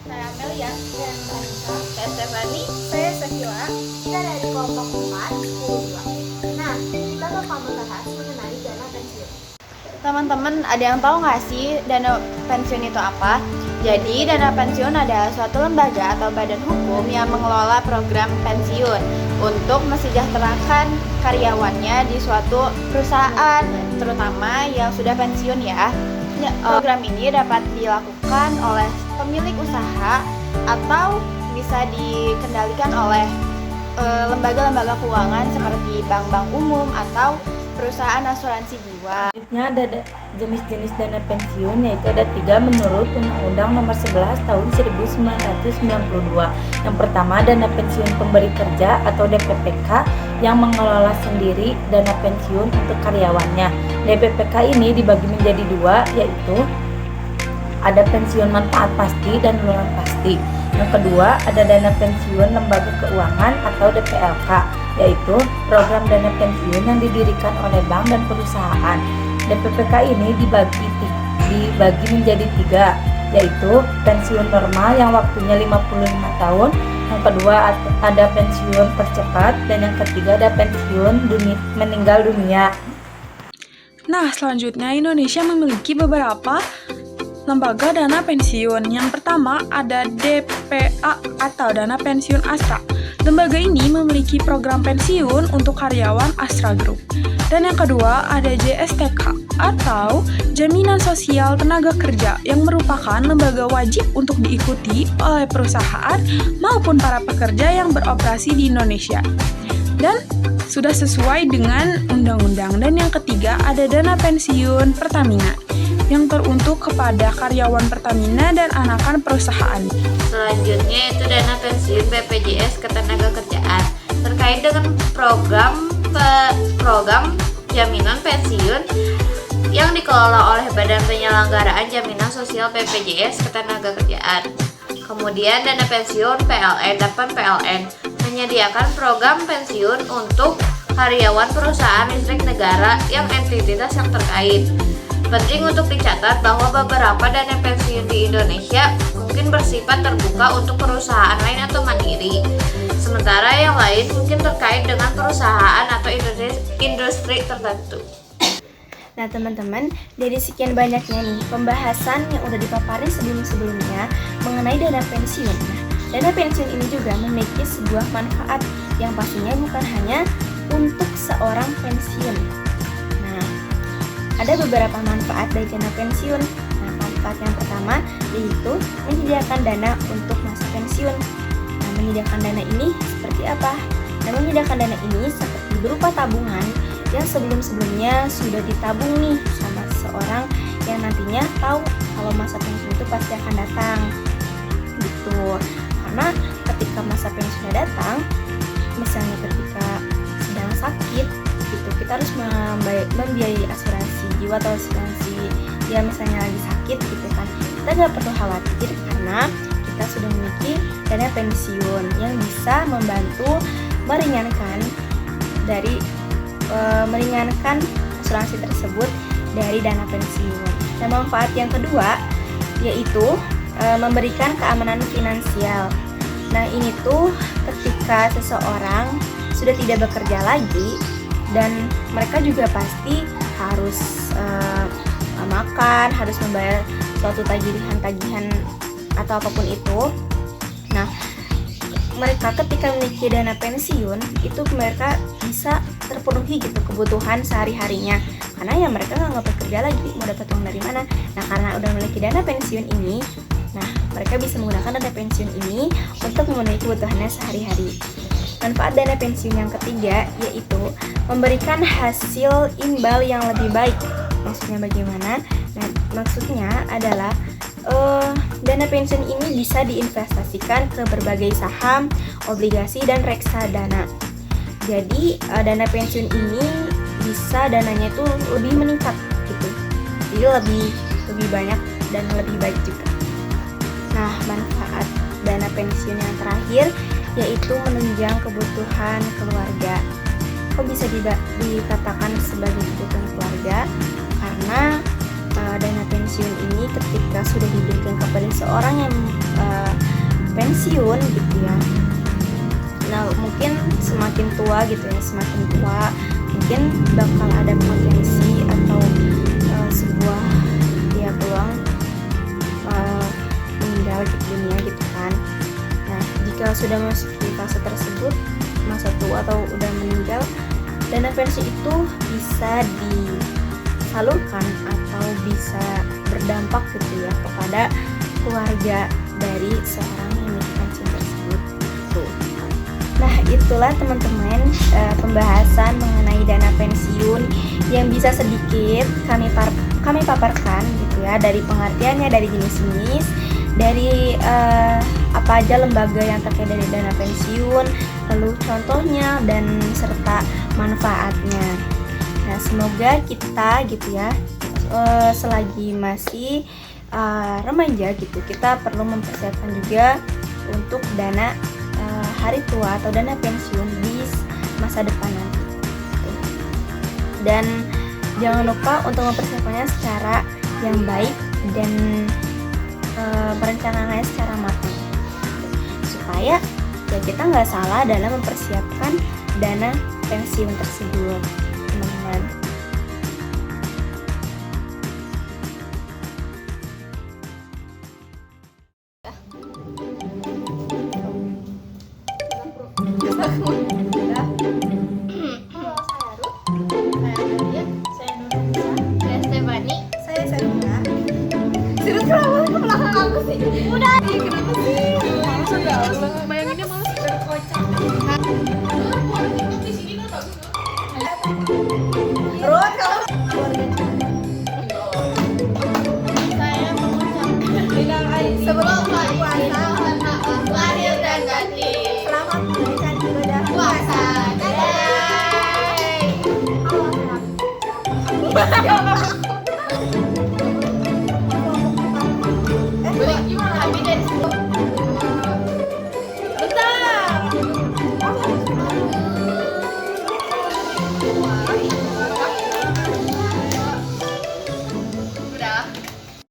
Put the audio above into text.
Saya Amelia. Dan Anissa. Saya Stefani. Saya Sakila. Kita dari kelompok 4, 10 Nah, kita bakal membahas mengenai dana pensiun. Teman-teman, ada yang tahu nggak sih dana pensiun itu apa? Jadi, dana pensiun adalah suatu lembaga atau badan hukum yang mengelola program pensiun untuk mesejahterakan karyawannya di suatu perusahaan, terutama yang sudah pensiun ya. Program ini dapat dilakukan oleh pemilik usaha atau bisa dikendalikan oleh lembaga-lembaga keuangan seperti bank-bank umum atau perusahaan asuransi jiwa. Selanjutnya ada jenis-jenis dana pensiun, yaitu ada 3 menurut Undang-Undang Nomor 11 Tahun 1992. Yang pertama, dana pensiun pemberi kerja atau DPPK yang mengelola sendiri dana pensiun untuk karyawannya. DPPK ini dibagi menjadi 2, yaitu ada pensiun manfaat pasti dan non pasti. Yang kedua, ada dana pensiun lembaga keuangan atau DPLK, yaitu program dana pensiun yang didirikan oleh bank dan perusahaan. DPPK ini dibagi menjadi 3, yaitu pensiun normal yang waktunya 55 tahun, yang kedua ada pensiun percepat, dan yang ketiga ada pensiun meninggal dunia. Nah, selanjutnya Indonesia memiliki beberapa lembaga dana pensiun. Yang pertama ada DPA atau Dana Pensiun Astra. Lembaga ini memiliki program pensiun untuk karyawan Astra Group. Dan yang kedua ada JSTK atau Jaminan Sosial Tenaga Kerja yang merupakan lembaga wajib untuk diikuti oleh perusahaan maupun para pekerja yang beroperasi di Indonesia. Dan sudah sesuai dengan undang-undang. Dan yang ketiga ada Dana Pensiun Pertamina yang teruntuk kepada karyawan Pertamina dan anakan perusahaan. Selanjutnya itu dana pensiun BPJS Ketenagakerjaan terkait dengan program jaminan pensiun yang dikelola oleh Badan Penyelenggaraan Jaminan Sosial BPJS Ketenagakerjaan. Kemudian dana pensiun PLN, Dapan PLN menyediakan program pensiun untuk karyawan perusahaan listrik negara yang entitas yang terkait. Penting untuk dicatat bahwa beberapa dana pensiun di Indonesia mungkin bersifat terbuka untuk perusahaan lain atau mandiri. Sementara yang lain mungkin terkait dengan perusahaan atau industri tertentu. Nah teman-teman, dari sekian banyaknya nih pembahasan yang udah dipaparin sebelum-sebelumnya mengenai dana pensiun. Nah, dana pensiun ini juga memiliki sebuah manfaat yang pastinya bukan hanya untuk seorang pensiun. Ada beberapa manfaat dari dana pensiun. Nah, manfaat yang pertama yaitu menyediakan dana untuk masa pensiun. Nah, menyediakan dana ini seperti apa? Nah, menyediakan dana ini seperti berupa tabungan yang sebelum-sebelumnya sudah ditabung nih sama seseorang yang nantinya tahu kalau masa pensiun itu pasti akan datang. Gitu. Karena ketika masa pensiunnya datang, misalnya ketika sedang sakit, gitu, kita harus membiayai asuransi jiwa atau asuransi ya misalnya lagi sakit gitu kan, kita nggak perlu khawatir karena kita sudah memiliki dana pensiun yang bisa membantu meringankan asuransi tersebut dari dana pensiun. Dan manfaat yang kedua yaitu memberikan keamanan finansial. Nah ini tuh ketika seseorang sudah tidak bekerja lagi dan mereka juga pasti harus makan, harus membayar suatu tagihan atau apapun itu. Nah, mereka ketika memiliki dana pensiun itu mereka bisa terpenuhi gitu kebutuhan sehari-harinya. Karena ya mereka nggak bekerja lagi, mau dapat uang dari mana? Nah, karena udah memiliki dana pensiun ini, nah mereka bisa menggunakan dana pensiun ini untuk memenuhi kebutuhannya sehari-hari. Manfaat dana pensiun yang ketiga yaitu memberikan hasil imbal yang lebih baik. Maksudnya bagaimana? Nah, maksudnya adalah dana pensiun ini bisa diinvestasikan ke berbagai saham, obligasi, dan reksadana. Jadi dana pensiun ini bisa dananya itu lebih meningkat gitu. Jadi lebih banyak dan lebih baik juga. Nah, manfaat dana pensiun yang terakhir yaitu menunjang kebutuhan keluarga. Kok bisa dikatakan sebagai kebutuhan keluarga? Karena dana pensiun ini ketika sudah diberikan kepada seorang yang pensiun gitu ya. Nah, mungkin semakin tua gitu ya, semakin tua mungkin bakal ada potensi atau sebuah ya peluang meninggal di dunia gitu kan. Nah, jika sudah memasuki fase tersebut, masa tua atau udah meninggal, dana pensiun itu bisa disalurkan atau bisa berdampak gitu ya kepada keluarga dari seorang yang memiliki pensiun tersebut. Nah, itulah teman-teman pembahasan mengenai dana pensiun yang bisa sedikit kami paparkan gitu ya, dari pengertiannya, dari jenis-jenis, dari apa aja lembaga yang terkait dari dana pensiun, lalu contohnya dan serta manfaatnya. Nah, semoga kita gitu ya selagi masih remaja gitu, kita perlu mempersiapkan juga untuk dana hari tua atau dana pensiun di masa depan nanti. Dan jangan lupa untuk mempersiapkannya secara yang baik dan merencanakannya secara matang, supaya ya kita nggak salah dalam mempersiapkan dana pensiun tersebut, teman-teman. Halo, saya Ruth. Saya Nadia. Saya Nurulisa. Saya Stefani. Saya Sarina. Sirut kenapa ke belakang aku sih? Udah, kenapa sih? Males udah, bayanginnya males. Berkocak. Ruth, kalau Saya mengucapkan sebelum puasa lahir dan batin. selamat menunaikan ibadah Puasa. Dadah. Halo, Sarah.